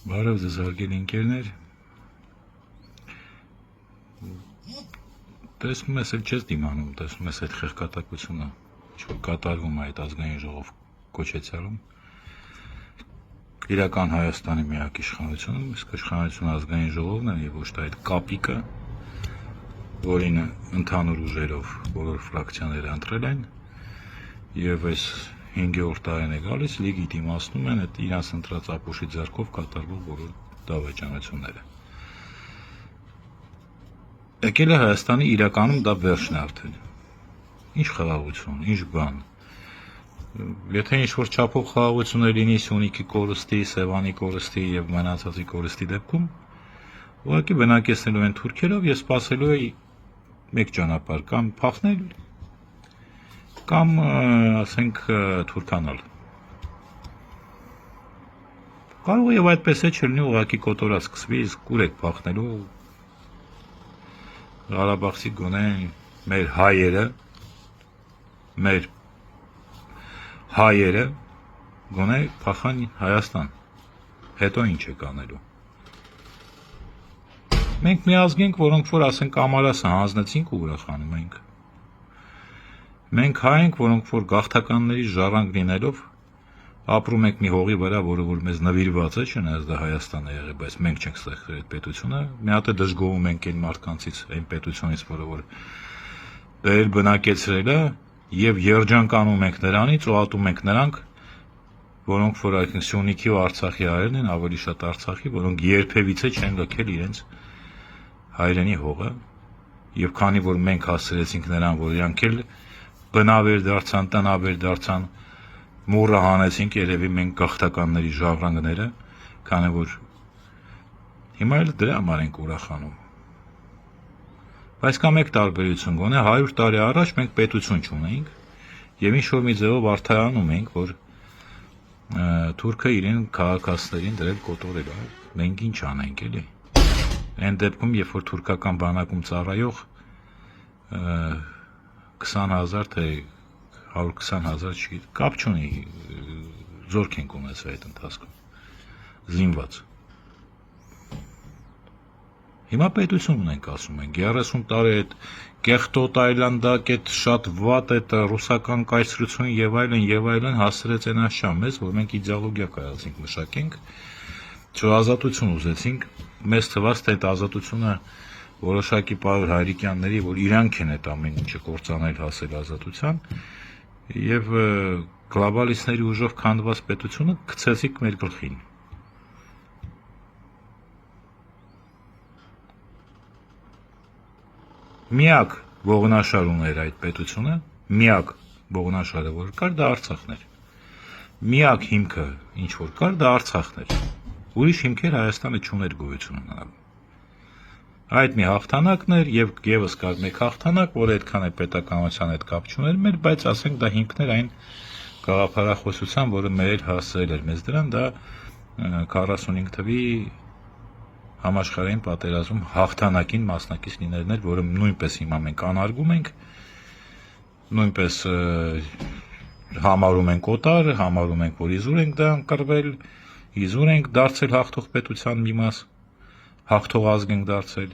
Բարև ձեզ հարգելի ընկերներ, տեսնում ես էլ չես դիմանում, տեսնում ես այդ խեղկատակությունը, ինչ-որ կատարվում է այդ ազգային ժողով կոչեցյալում, իրական Հայաստանի միակ իշխանությունում, իսկ իշխանությունը ազգային ժողովն է և ոչ թե այդ կապիկը, որին ընդհանուր ուժերով բոլոր ֆրակցիաները ընտրել են և այս 5-րդ տարին է գալիս, լիգիտիմացնում են այդ իրանց ընտրած ապուշի ձեռքով կատարվող բոլոր դավաճանությունները։ Եկել է Հայաստանի իրականում դա վերջն է արդեն։ Ինչ խաղաղություն, ինչ բան։ Եթե ինչ-որ չափով խաղաղություններ լինի Սյունիքի կորստի, Սևանի կորստի և մնացածի կորստի դեպքում, ուղղակի բնակեցնելու են թուրքերով և սպասելու է մեկ ճանապարհ կամ փախնել, կամ ասենք թուրքանալ։ Կարող է եւ այդպես է չլինի, ուղղակի կոտորած սկսվի, իսկ ուր եք փախնելու։ Ղարաբաղցի գոնե մեր հայերը գոնե փախան Հայաստան, հետո ինչ եք անելու։ Մենք մի ազգ ենք, որոնք որ ասենք Ամարասը հանձնեցինք ու ուրախանում ենք։ Մենք հայ ենք, որոնք որ գաղթականների ժառանգ լինելով ապրում ենք մի հողի վրա, որը որ մեզ նվիրված է, չնայած դա Հայաստան է եղել, բայց մենք չենք ստեղծել այդ պետությունը, մի հատ է դժգոհում ենք այն մարդկանցից, այն պետությունից, որը որ դեր բնակեցրել է, եւ երջանկանում ենք նրանից, ուղղատում ենք նրանք, որոնք որ այսինքն Սյունիքի ու Արցախի հայերն են, ավելի շատ Արցախի, որոնք երբևիցե չեն լքել իրենց հայրենի հողը, եւ քանի որ մենք հասցրեցինք նրան, որ իրանք էլ բնավեր դարձան, տնավեր դարձան, մուրը հանեցինք, երևի մենք գաղթականների ժառանգները, քանի որ հիմա էլ դրա համար ենք ուրախանում։ Բայց կա մեկ տարբերություն, գոնե 100 տարի առաջ մենք պետություն չունեինք եւ ինչ որ մի ձևով արդարանում ենք, որ թուրքը իրեն քաղաքացիներին դրել կոտորել է, մենք ինչ անենք էլի։ Այն դեպքում, երբ որ թուրքական բանակում ծառայող 20,000 թե 120,000 չի, կապ չունի, զորք ենք ունեցել այդ ընթացքում, զինված։ Հիմա պետություն ունենք, ասում ենք, 30 տարի այդ կեղտոտ այլանդակ, այդ շատ վատ, այդ ռուսական կայսրություն եւ այլն հասցրեց այն աշան մեզ, որ մենք իդեոլոգիա կայացինք մշակենք, ազատություն ուզեցինք, մեզ թվաց, թե այդ ազատությունը որոշակի պարոն Հայրիկյանների, որ իրանք են այդ ամեն ինչը կործանել հասել ազատության, եւ գլոբալիստների ուժով քանդված պետությունը գցեցիք մեր գլխին։ Միակ ողնաշար ուներ այդ պետությունը, միակ ողնաշարը որ կար, դա Արցախն էր։ Միակ հիմքը, ինչ որ կար, դա Արցախն էր։ Ուրիշ հիմքեր Հայաստանը չուներ գոյություն ունենալու։ Այդ մի հաղթանակն էր եւ եւս կար մեկ հաղթանակ, որը այդքան է պետականության հետ կապ չուներ մեր, բայց ասենք դա հիմքն էր այն գաղափարախոսության, որը մեր հասցրել էր մեզ դրան, դա 45 թվի համաշխարհային պատերազմում հաղթանակին մասնակից լինելն էր, որը նույնպես հիմա մենք անարգում ենք, նույնպես համարում ենք օտար, համարում ենք, որ իզուր ենք դա ընկրվել, իզուր ենք դարձել հաղթող պետության մի մաս, հաղթող ազգ ենք դարձել։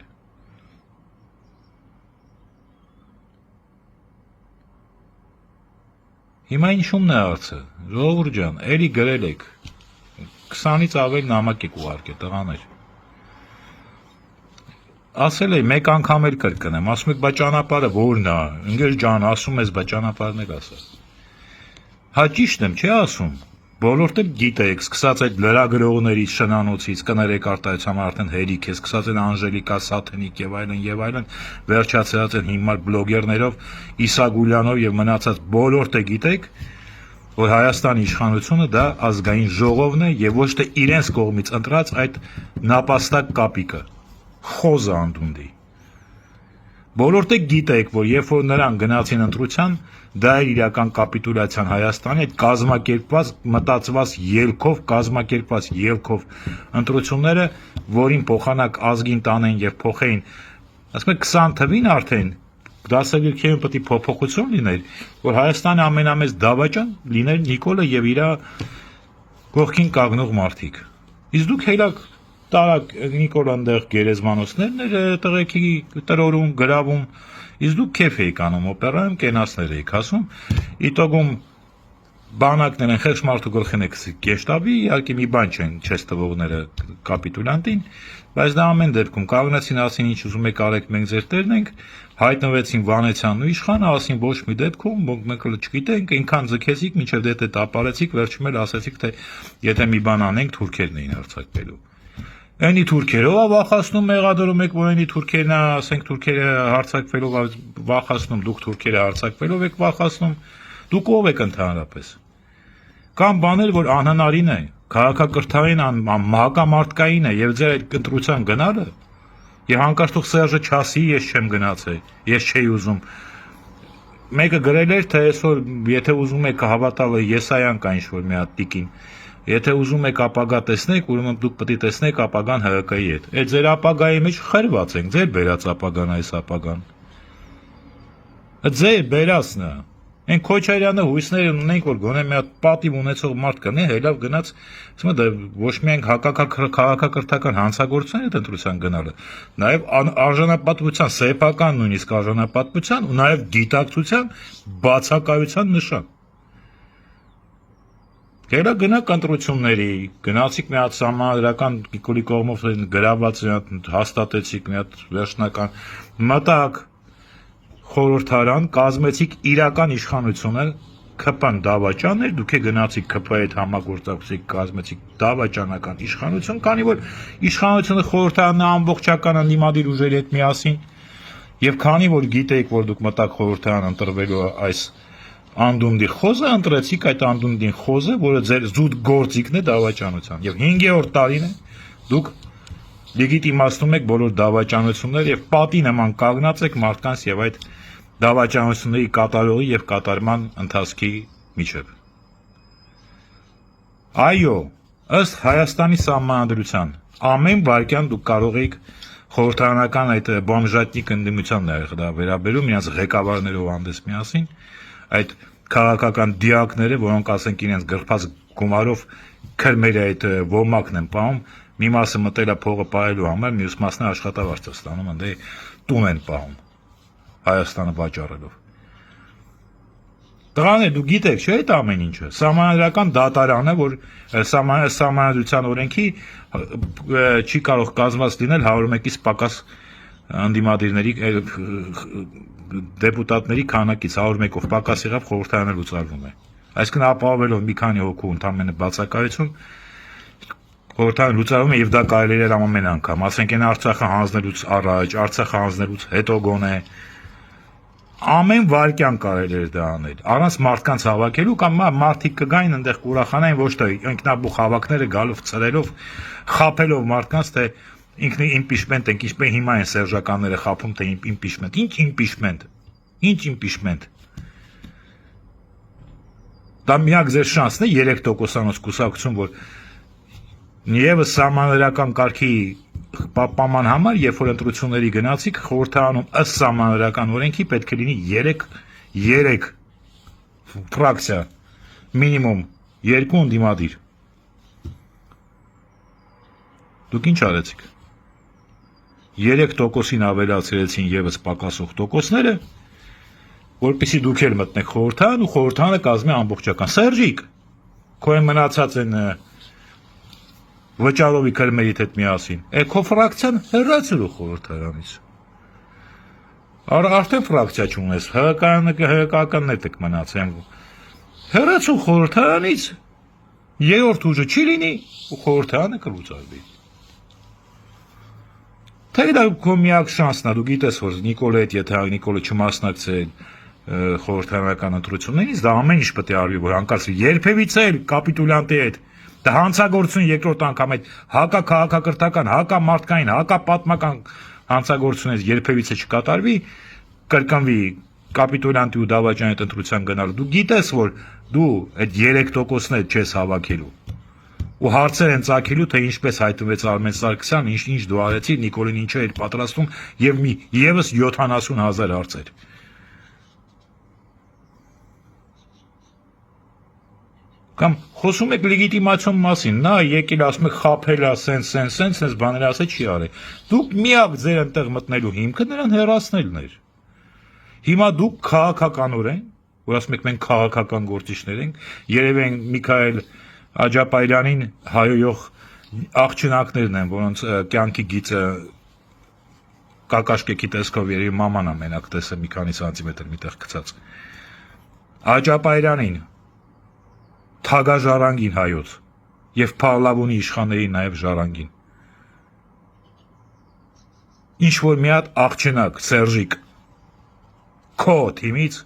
Հիմա ինչումն է հարցը, ժողովուրդ ջան, էլի գրել եք, 20-ից ավել նամակ եք ուղարկել, տղաներ։ Ասել էի, մեկ անգամ էլ կրկնեմ, ասում եք, բա ճանապարհը որն է, ընկեր ջան, ասում ես, բա ճանապարհն էլ ասա։ Հա ճիշտ եմ, չէ՞ ասում։ Բոլորդ էլ գիտեք, սկսած այդ լրագրողներից, շնանոցից, կներեք արտահայտության արդեն հերիք է, սկսած են Անժելիկա, Սաթենիկ եւ այլն, վերջացած են հիմար բլոգերներով, Իսագուլյանով եւ մնացած բոլորդ է գիտեք, որ Հայաստանի իշխանությունը դա ազգային ժողովն է եւ ոչ թե իրենց կողմից ընտրած այդ նապաստակ կապիկը, խոզը անդունդի։ Բոլորդ եք գիտեք, որ երբ որ նրանք գնացին ընտրության, դա էր իրական կապիտուլյացիան Հայաստանի այդ կազմակերպված, մտածված ելքով ընտրությունները, որին փոխանակ ազգին տանեն եւ փոխեին, ասում եք 20 թվին արդեն դասագրքերում պետք է փոփոխություն լիներ, որ Հայաստանի ամենամեծ դավաճան լիներ Նիկոլը եւ իր կողքին կանգնող մարդիկ։ Իսկ դուք հելակ տարակ Նիկոլ այնտեղ գերեզմանոցներն էր տղեկի տրորում, գրավում, իսկ դուք քեֆ էիք անում օպերայում, կենացներ էիք ասում, իտոգում բանակներ են խեղճ մարդու գլխին եք կեշտաբի, իհարկե մի բան չեն չես տվողները կապիտուլյանտին, բայց դա ամեն դեպքում կանգնեցին ասին ինչ ուզում եք արեք մենք ձեր տերն ենք, հայտնվեցին Վանեցյանն ու իշխանը ասին ոչ մի դեպքում մենք չգիտենք, այնքան ձգեցիք, մինչև դե տապարեցիք, վերջում էլ ասեցիք թե եթե մի բան անենք թուրքերն էին հարձակվելու։ Այնի թուրքերով է վախացնում մեղադրում եք, որ այնի թուրքերն է, ասենք թուրքերը հարձակվելով վախացնում, դուք թուրքերը հարձակվելով եք վախացնում, դուք ով եք ընդհանրապես։ Կամ բաներ, որ անհնարին է, քաղաքակրթային մահակամարտկային է եւ ձեր այդ ընտրության գնալը, եւ հանկարծ թող Սերժը չասի, ես չեմ գնացել, ես չէի ուզում։ Մեկը գրել էր, թե այսօր եթե ուզում եք հավատալը Եսայան կա ինչ-որ մի հատ տիկին, եթե ուզում եք ապագա տեսնեք, ուրեմն դուք պետք է տեսնեք ապագան ՀԿ-ի հետ։ Այդ ձեր ապագայի մեջ խրված ենք, ձեր բերած ապագան այս ապագան։ Ձեր բերածն է։ Այն Քոչարյանը հույսներ ունենք, որ գոնե մի հատ պատիվ ունեցող մարդ կնի, հելավ գնաց, ասում եմ, ոչ միայն քաղաքակրթական հանցագործության հետ ընտրության գնալը, նաև արժանապատվության, սեփական նույնիսկ արժանապատվության ու նաև գիտակցության բացակայության նշան։ Գերա գնաք ընտրությունների, գնացիք մի հատ սահմանադրական Նիկոլի կողմով գրաված հաստատեցիք մի հատ վերջնական մտակ խորհրդարան, կազմեցիք իրական իշխանությունը, ԿՊ-ն դավաճան էր, դուք գնացիք ԿՊ-ի հետ համագործակցեք, կազմեցիք դավաճանական իշխանություն, քանի որ իշխանությունը խորհրդարանն ամբողջական ընդդիմադիր ուժերի հետ միասին, եւ քանի որ գիտեիք, որ դուք մտակ խորհրդարան ընտրվելու այս անդունդի խոզը ընտրեցիք այդ անդունդին խոզը, որը ձեր զուտ գործիքն է դավաճանության, եւ 5-րդ տարին է դուք լեգիտիմացնում եք բոլոր դավաճանությունները եւ պատի նման կանգնած եք մարդկանց եւ այդ դավաճանությունների կատարողի եւ կատարման ընթացքի միջեւ։ Այո, ըստ Հայաստանի սահմանադրության ամեն վարքյան դուք կարող եք խորհրդարանական այդ բոմժատնիկ ընդդիմությանն է վերաբերում իրենց ղեկավարներով հանդես միասին այդ քաղաքական դիակները, որոնք ասենք իրենց գրփած գումարով քրմերի այդ ոմակն են պահում, մի մասը մտել է փողը պահելու համար, մյուս մասն է աշխատավարձ է ստանում, ընդ տուն են պահում Հայաստանը վաճառելով։ Տղաներ, դու գիտեք, չէ՞ այդ ամեն ինչը։ Սահմանադրական դատարանը, որ սահմանադրության օրենքի չի կարող կազմված լինել 101-ից պակաս ընդդիմադիրների դեպուտատների քանակից 101-ով պակաս եղավ խորհրդարանը լուծարվում է։ Այսինքն ապահովելով մի քանի հոգու ընդամենը բացակայություն խորհրդարանը լուծարվում է եւ դա կարելի է ամեն անգամ, ասենք այն Արցախը հանձնելուց առաջ, Արցախը հանձնելուց հետո գոնե ամեն վարքյան կարելի է դա անել։ Առանց մարդկանց հավաքելու կամ մարդիկ կգային այնտեղ կուրախանային ոչ թե ինքնաբուխ հավաքները գալով ծրելով, խափելով մարդկանց թե ինքնի իմպիչմենտ ենք, ինչպես հիմա են սերժականները խափում թե իմպիչմենտ։ Ինչ իմպիչմենտ։ Ինչ իմպիչմենտ։ Դա միակ ձեր շանսն է 3%-անոց կուսակցություն, որ Եվս սահմանադրական կարգի պահպանման համար, երբ որ ընտրությունների գնացիք, խորհրդարանում ըստ սահմանադրական օրենքի պետք է լինի 3 ֆրակցիա, մինիմում 2 ընդդիմադիր։ Դուք ինչ արեցիք։ 3%-ին ավելացրեցին եւս պակասող տոկոսները, որպեսզի դուք էլ մտնեք խորհրդարան ու խորհրդարանը կազմի ամբողջական։ Սերժիկ, քո մնացած են վճարովի քրմերիդ հետ միասին։ Էքո ֆրակցիան հեռացրու խորհրդարանից։ Արդեն ֆրակցիա չունես, հղականներ եք մնացել։ Հեռացու խորհրդարանից, երրորդ ուժը չի լինի ու խորհրդարանը կլուծարվի։ Թե դա քո միակ շանսն է, դու գիտես, որ Նիկոլի հետ, եթե Նիկոլը չմասնակցել խորհրդարանական ընտրություններից, դա ամեն ինչ պետք է արվի, որ հանկարծ երբևիցե էլ կապիտուլյանտի հետ դա հանցագործություն երկրորդ անգամ այդ հակաքաղաքակրթական, հակամարտկային, հակապատմական հանցագործությունից երբևիցե չկատարվի, կրկնվի կապիտուլյանտի ու դավաճանի հետ ընտրության գնալու։ Դու գիտես, որ դու այդ 3%-ն էլ չես հավաքելու։ Ու հարցեր են ծագելու, թե ինչպես հայտնվեց Արմեն Սարգսյանը, ինչ դու արեցիր, Նիկոլին ինչ էր պատրաստում եւ եւս 70,000 հարցեր։ Կամ խոսում եք լեգիտիմացիոն մասին, նա եկել ասում եք խափել է, սենց բաներ ասել չի արել։ Դուք միակ ձեր այնտեղ մտնելու հիմքը նրան հեռացնելն էր։ Հիմա դուք քաղաքականորեն, որ ասում եք մենք քաղաքական գործիչներ ենք, երևի են Միքայել Աջապայրյանին հայոյող աղջնակներն են, որոնց կյանքի գիծը կակաշկեքի տեսքով երևի մաման է մենակ տեսը մի քանի սանտիմետր միտեղ գցած։ Աջապայրյանին թագաժառանգին հայոց եւ Փարլավունի իշխանների նաեւ ժառանգին։ Ինչ որ մի հատ աղջնակ Սերժիկ քո թիմից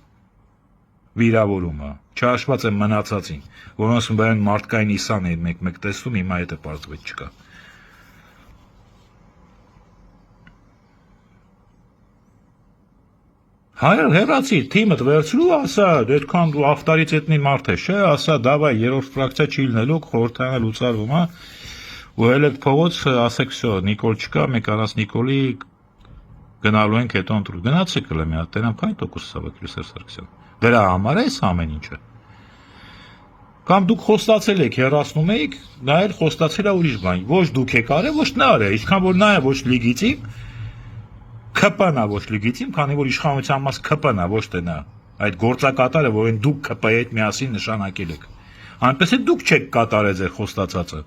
վիրավորում է, չհաշված է մնացածին, որոնց բան մարդկային իսան է մեկ տեսնում, հիմա եթե պարտվեց չկա։ Հայր հեռացի թիմդ վերցրու, ասա, այդքան դու ավտորիտետնի մարդ ես, չէ, ասա, դավայ երրորդ ֆրակցիա չի լինելու, խորհրդարանը լուծարվում է, ու էլ այդ փողոց ասեք, всё, Նիկոլ չկա, մեկ առանց Նիկոլի գնալու ենք հետո ընտրու։ Գնացեք հələ մի հատ, տենամ քանի տոկոս ցավակելու Սերժ Սարգսյան։ Դրա համար է այս ամեն ինչը։ Կամ դուք խոստացել եք, հեռացնում եք, նա էլ խոստացել է ուրիշ բան։ Ոչ դուք եք արել, ոչ նա արել, ինչքան որ նա է ոչ լեգիտիմ, ԿՊ-ն է ոչ լեգիտիմ, քանի որ իշխանության մաս ԿՊ-ն է, ոչ թե նա։ Այդ գործակատարը, որին դուք ԿՊ-ի հետ միասին նշանակել եք։ Այնպես է դուք չեք կատարել ձեր խոստացածը։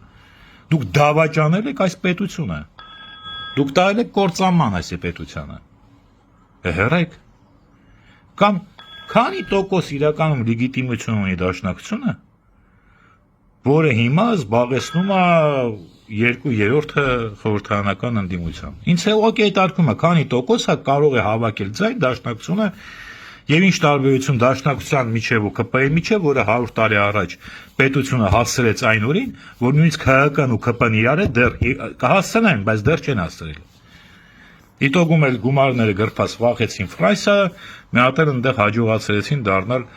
Դուք դավաճանել եք այս պետությունը։ Դուք տալ եք կործանման այս պետությանը։ Հեռեք։ Կամ քանի տոկոս իրականում լեգիտիմություն ունի դաշնակցությունը, որը հիմա զբաղեցնում է 2/3-ը խորհրդարանական ընդդիմության։ Ինձ ուղղակի այդ արկում է, քանի տոկոս է կարող է հավաքել ձայն դաշնակցությունը եւ ինչ տարբերություն դաշնակցության միջև ու ԿՊ-ի միջև, որը 100 տարի առաջ պետությունը հասցրեց այն օրին, որ նույնիսկ ՀՀԿ-ն ու ԿՊ-ն իրար է դեռ կհասցնեն, բայց դեռ չեն հասցրել։ Իտոգում էլ գումարները գրփած վախեցին Ֆրանսիա, մի հատ էլ այնտեղ հաջողացրեցին դառնալ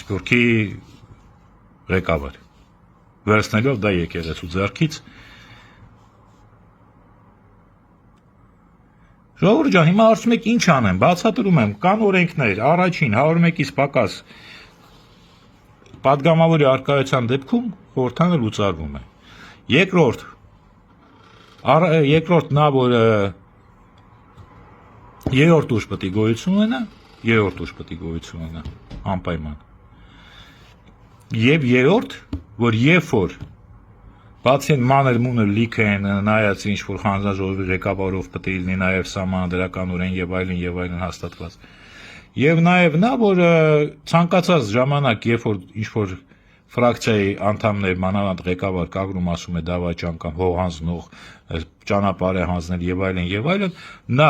Սփյուռքի ղեկավար։ Վերցնելով դա եկեղեցու ձեռքից։ Ժողովուրդ ջան, հիմա ասում եք ինչ անեմ, բացատրում եմ, կան օրենքներ, առաջին 101-ից պակաս падգամավորի արկայության դեպքում խորհրդարանը լուծարվում է։ Երկրորդ նա որ երրորդ ուժ պետք է գոյություն ունենա, անպայման։ Եվ երրորդ, որ երբ որ բացի մանր մունը լիքը են նայած ինչ որ հանձնաժողովի ղեկավարով պետք է լինի նաև սահմանադրականորեն եւ այլն հաստատված։ Եվ նաև նա որ ցանկացած ժամանակ երբ որ ինչ որ ֆրակցիայի անդամներ մանավանդ ղեկավար կագրում ասում է դավաճան կամ հող հանձնող ճանապարհ է հանձնել եւ այլն, նա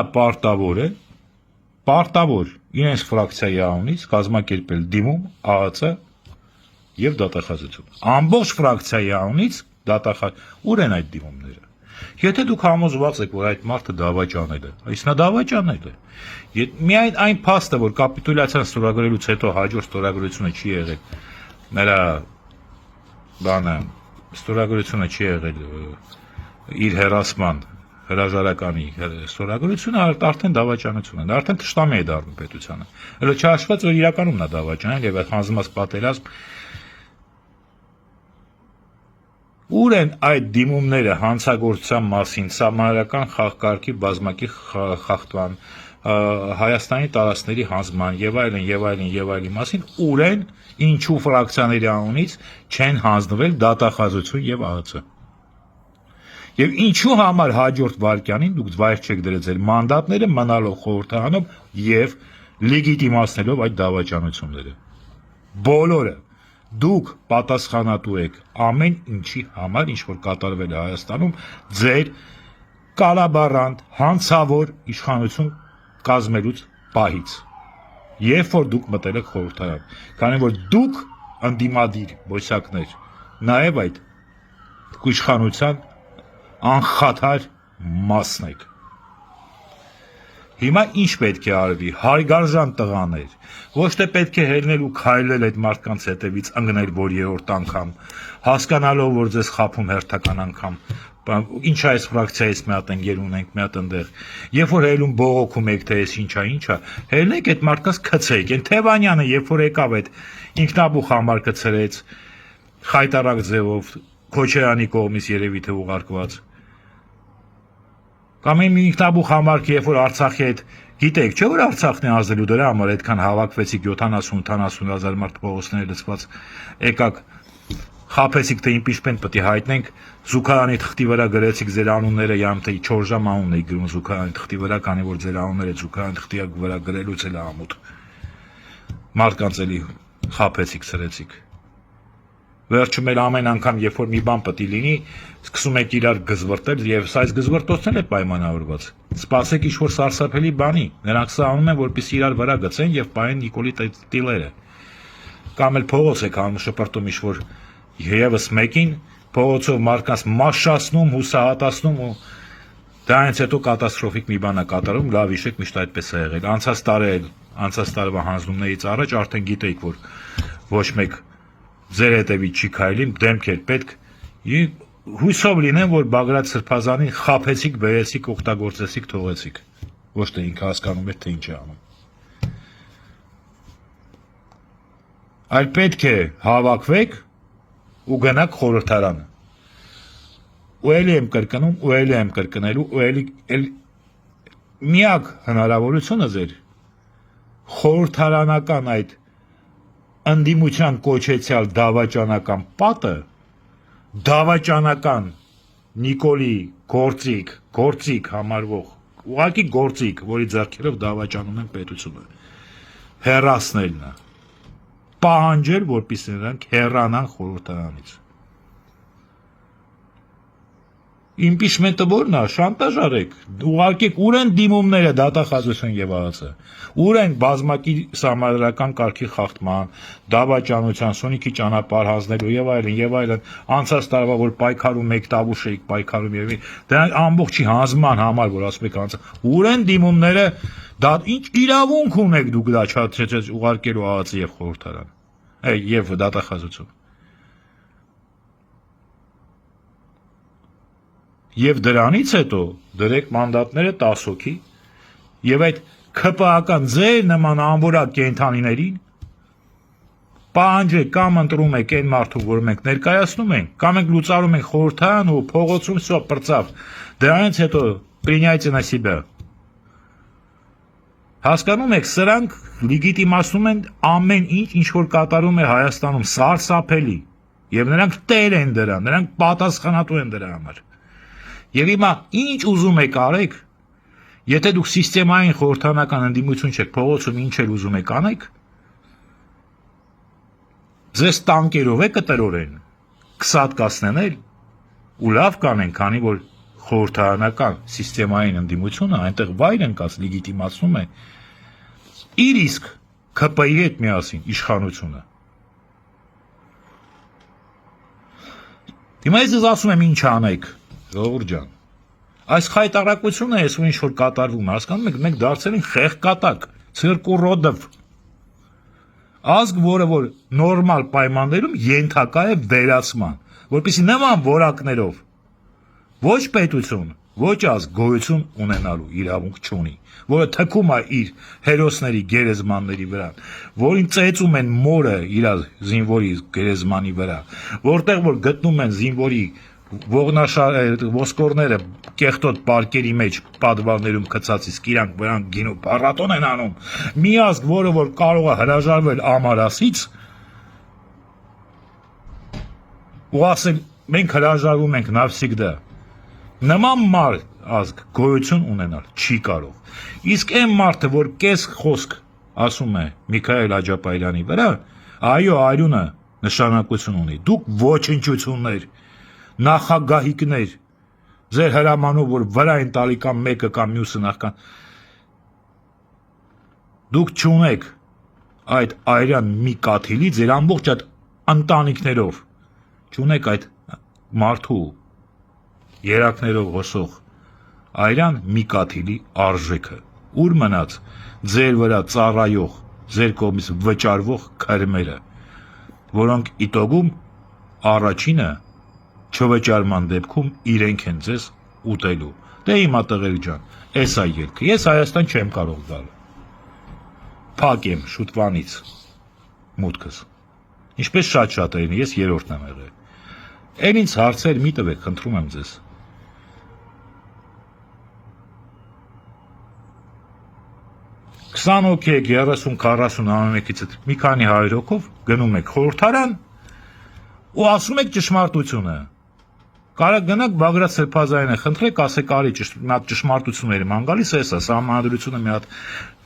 պարտավոր իրենց ֆրակցիայի անունից կազմակերպել դիմում ԱԱՑ եւ դատախազություն։ Ամբողջ ֆրակցիայի անունից ուր են այդ դիմումները։ Եթե դուք համոզված եք, որ այդ մարդը դավաճանել է, այս նա դավաճանել է։ Միայն այն փաստը, որ կապիտուլյացիան ստորագրելուց հետո հաջորդ ստորագրությունը չի եղել, նրա բանը ստորագրությունը չի եղել իր հերասման հրաժարականի ստորագրությունը արդեն դավաճանություն է, արդեն թշնամի է դառնում պետությանը։ Հələ չհաշված որ իրականում նա դավաճանել եւ հանձնված պատերազմ ուր են այդ դիմումները հանցագործության մասին, սահմանադրական խաղկարգի բազմակի խախտման, Հայաստանի տարածքների հանձնման եւ այլն մասին, ուր են ինչու ֆրակցիաների անունից չեն հանձնվել դատախազություն եւ ԱԱՑ։ Եվ ինչու համար հաջորդ վարքյանին դուք վայր չեք դրել ձեր մանդատները մնալով խորհրդարանով եւ լեգիտիմացնելով այդ դավաճանությունները։ Բոլորը դուք պատասխանատու եք ամեն ինչի համար, ինչ որ կատարվել է Հայաստանում ձեր կալաբարանտ, հանցավոր իշխանություն կազմելուց պահից, երբ որ դուք մտել եք խորհրդարան, քանի որ դուք ընդդիմադիր բոսակներ, նաև այդ իշխանության անխաթար մասն եք։ Հիմա ինչ պետք է արվի, հարգարժան տղաներ, ոչ թե պետք է հելնել ու քայլել այդ մարդկանց հետևից ընկնել որ երրորդ անգամ, հասկանալով որ ձեզ խափում հերթական անգամ, Ինչ այս ֆրակցիայից մի հատ ընկեր ունենք, մի հատ ընդեղ։ Երբ որ հելում բողոքում եք, թե էս ինչա, հելնեք այդ մարդկանց քցեք։ Այն Թևանյանը, երբ որ եկավ այդ ինքնաբուխ համար կցրեց, խայտարակ ձևով, Քոչարյանի կողմից երևի թե ուղարկված։ Կամ այն ինքնաբուխ համարքը, երբ որ Արցախի հետ, գիտեք, չէ՞ որ Արցախն է ազդելու դրա համար այդքան հավաքվեցիք 70-80 հազար մարդ փողոցները լցված, եկաք խափեցիք, թե impeachment պետք է հայտնենք, Զուգարանի թղթի վրա գրեցիք ձեր անունները, յամ թե 4 ժամ անուն եք գրում Զուգարանի թղթի վրա, քանի որ ձեր անունները Զուգարանի թղթի վրա գրելուց էլ ամոթ։ Մարդկանց էլի խափեցիք, ցրեցիք։ Վերջում էլ ամեն անգամ, երբ որ մի բան պետք է լինի, սկսում եք իրար գզվրտել, եւ սա այս գզվրտոցն է պայմանավորված։ Սպասեք ինչ-որ սարսափելի բանի, նրանք սա անում են, որպեսզի իրար վրա գցեն եւ պայեն Նիկոլի տիլերը։ Կամ էլ փողոց եք անում շպրտում ինչ-որ եւս մեկին, փողոցով մարդկանց մաշացնում, հուսահատացնում ու դրանից հետո կատաստրոֆիկ մի բան է կատարում, լավ հիշեք, միշտ այդպես է եղել։ Անցած տարվա հանձնումներից առաջ արդեն գիտեիք, որ ոչ մեկ ձեր հետևից չի քայլին, դեմք էր պետք, հույսով լինեմ, որ Բագրատ Սրբազանին խափեցիք, բերեցիք, օգտագործեցիք, թողեցիք, ոչ թե ինքը հասկանում էր, թե ինչ է անում։ Այլ պետք է հավաքվեք ու գնաք խորհրդարան։ Ու էլի եմ կրկնում, ու էլի եմ կրկնելու, ու էլի միակ հնարավորությունը ձեր խորհրդարանական այդ ընդդիմության կոչեցյալ դավաճանական պատը, դավաճանական Նիկոլի գործիք համարվող, ուղղակի գործիք, որի ձեռքերով դավաճանում են պետությունը, հեռացնելն է, պահանջել, որպեսզի նրանք հեռանան խորհրդարանից։ Impeachment-ը ո՞րն է, շանտաժ արեք, ուղարկեք, ուր են դիմումները, դատախազություն եւ ԱԱՑ, ուր են բազմակի համադրական կարգի խախտման, դավաճանության, Սյունիքի ճանապարհ հանձնելու եւ այլն, անցած տարվա որ պայքարում եք, տավուշ էիք պայքարում եւ դրանք ամբողջի հանձնման համար, որ ասում եք ուր են դիմումները, դա ինչ իրավունք ունեք դուք դա ուղարկելու ԱԱՑ եւ խորհրդարան, եւ դատախազություն։ Եվ դրանից հետո դրեք մանդատները 10 հոգի եւ այդ ՔՊԱ-ական ձեր նման անորակ կենթանիներին պահանջեք կամ ընտրում եք այն մարդուն, որ մենք ներկայացնում ենք, կամ ենք լուծարում ենք խորհրդարան ու փողոցում всё պրծավ։ Դրանից հետո принятие на себя։ Հասկանում եք, սրանք լեգիտիմացնում են ամեն ինչ որ կատարում է Հայաստանում, սարսափելի։ Եվ նրանք տեր են դրա, նրանք պատասխանատու են դրա համար։ Եվ հիմա ինչ ուզում եք արեք, եթե դուք սիստեմային խորհրդարանական ընդդիմություն չեք, փողոցում ինչ էլ ուզում եք անեք, ձեզ տանկերով է կտրորեն, քսատ կասնենել ու լավ կանեն, քանի որ խորհրդարանական սիստեմային ընդդիմությունը այնտեղ վայր ընկած լեգիտիմացնում է իր իսկ ՔՊ-ի հետ միասին իշխանությունը։ Հիմա ես ասում եմ ինչ անեք, ժողովուրդ ջան, այս խայտարակությունը էս ինչ որ կատարվում է, հասկանում եք, մենք դարձել ենք խեղկատակ, ցիրկուրոդով, ազգ, որը որ նորմալ պայմաններում ենթակա է վերացման, որպեսզի նման որակներով ոչ պետություն, ոչ ազգ գոյություն ունենալու իրավունք չունի, որը թքում է իր հերոսների գերեզմանների վրա, որին ծեծում են մորը իր զինվորի գերեզմանի վրա, որտեղ որ գտնում են զինվորի ոսկորները կեղտոտ պարկերի մեջ պատվարներում գցած, իսկ իրանք վրան գինու փառատոն են անում, մի ազգ, որը որ կարող է հրաժարվել ամարասից ու ասել մենք հրաժարվում ենք навсегда, նման մարդ ազգ գոյություն ունենալ չի կարող։ Իսկ այն մարդը, որ կես խոսք ասում է Միքայել Աջապայրյանի վրա, այո, արյունը նշանակություն ունի, դուք ոչնչություններ, նախագահիկներ, ձեր հրամանով, որ վրա են տալի կամ մեկը կամ մյուսը նախքան, դուք չունեք այդ այրան մի կաթիլի ձեր ամբողջ այդ ընտանիքներով, չունեք այդ մարդու երակներով հոսող այրան մի կաթիլի արժեքը, ուր մնաց ձեր վրա ծառայող, ձեր կողմից վճարվող քրմերը, որոնք իտոգում առաջինը չվճարման դեպքում իրենք են ձեզ ուտելու։ Դե հիմա տղեր ջան, էս է ելքը։ Ես Հայաստան չեմ կարող գալ։ Փակեմ շուտվանից մուտքս։ Ինչպես շատ-շատերին, ես երրորդն եմ եղել։ Էն ինձ հարցեր մի տվեք, խնդրում եմ ձեզ։ 20 հոգի եք, 30-40 ամենքից մի քանի 100 հոգով գնում եք խորհրդարան ու ասում եք ճշմարտությունը։ Կարող գնաք Բագրատ Սրբազարյանը խնդրեք, ասեք արի մի հատ ճշմարտությունների ման գալիս է սա, սահմանադրությունը մի հատ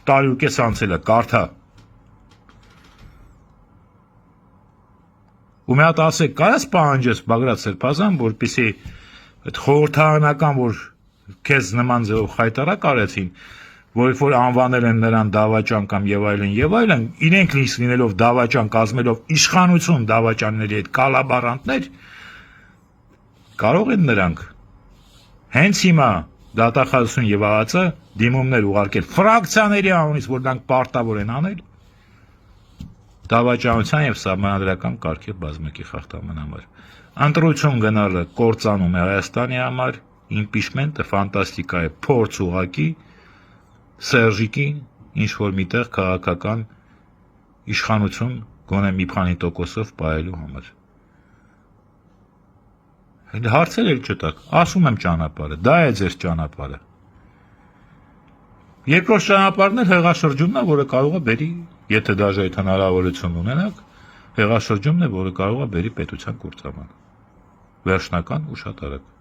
տարի ու կես անցել է, կարդա։ Ու մի հատ ասեք, կարաս պահանջես Բագրատ Սրբազարյան, որպեսզի այդ խորհրդարանական, որ քեզ նման ձևով խայտարակ արեցին, որ անվանել են նրան դավաճան կամ եւ այլն, իրենք լինելով դավաճան կազմելով իշխանություն դավաճանների այդ կալաբարանտներ, կարող են նրանք հենց հիմա դատախազություն եւ ԱԱԾ դիմումներ ուղարկել ֆրակցիաների անունից, որ նրանք պարտավոր են անել դավաճանության եւ սահմանադրական կարգի բազմակի խախտման համար։ Ընտրություն գնալը կործանում է Հայաստանի համար, իմպիչմենտը ֆանտաստիկա է, փորձ ուղակի Սերժիկի ինչ-որ միտեղ քաղաքական իշխանություն գոնե մի քանի տոկոսով պահելու համար։ Հարցեր էլ չտակ, ասում եմ ճանապարհը, դա է ձեր ճանապարհը։ Երկրորդ ճանապարհն էլ հեղաշրջումն է, որը կարող է բերի, եթե դաժե այդ հնարավորություն ունենաք, հեղաշրջումն է, որը կարող է բերի պետության կորցման։ Վերջնական ու շատ արագ։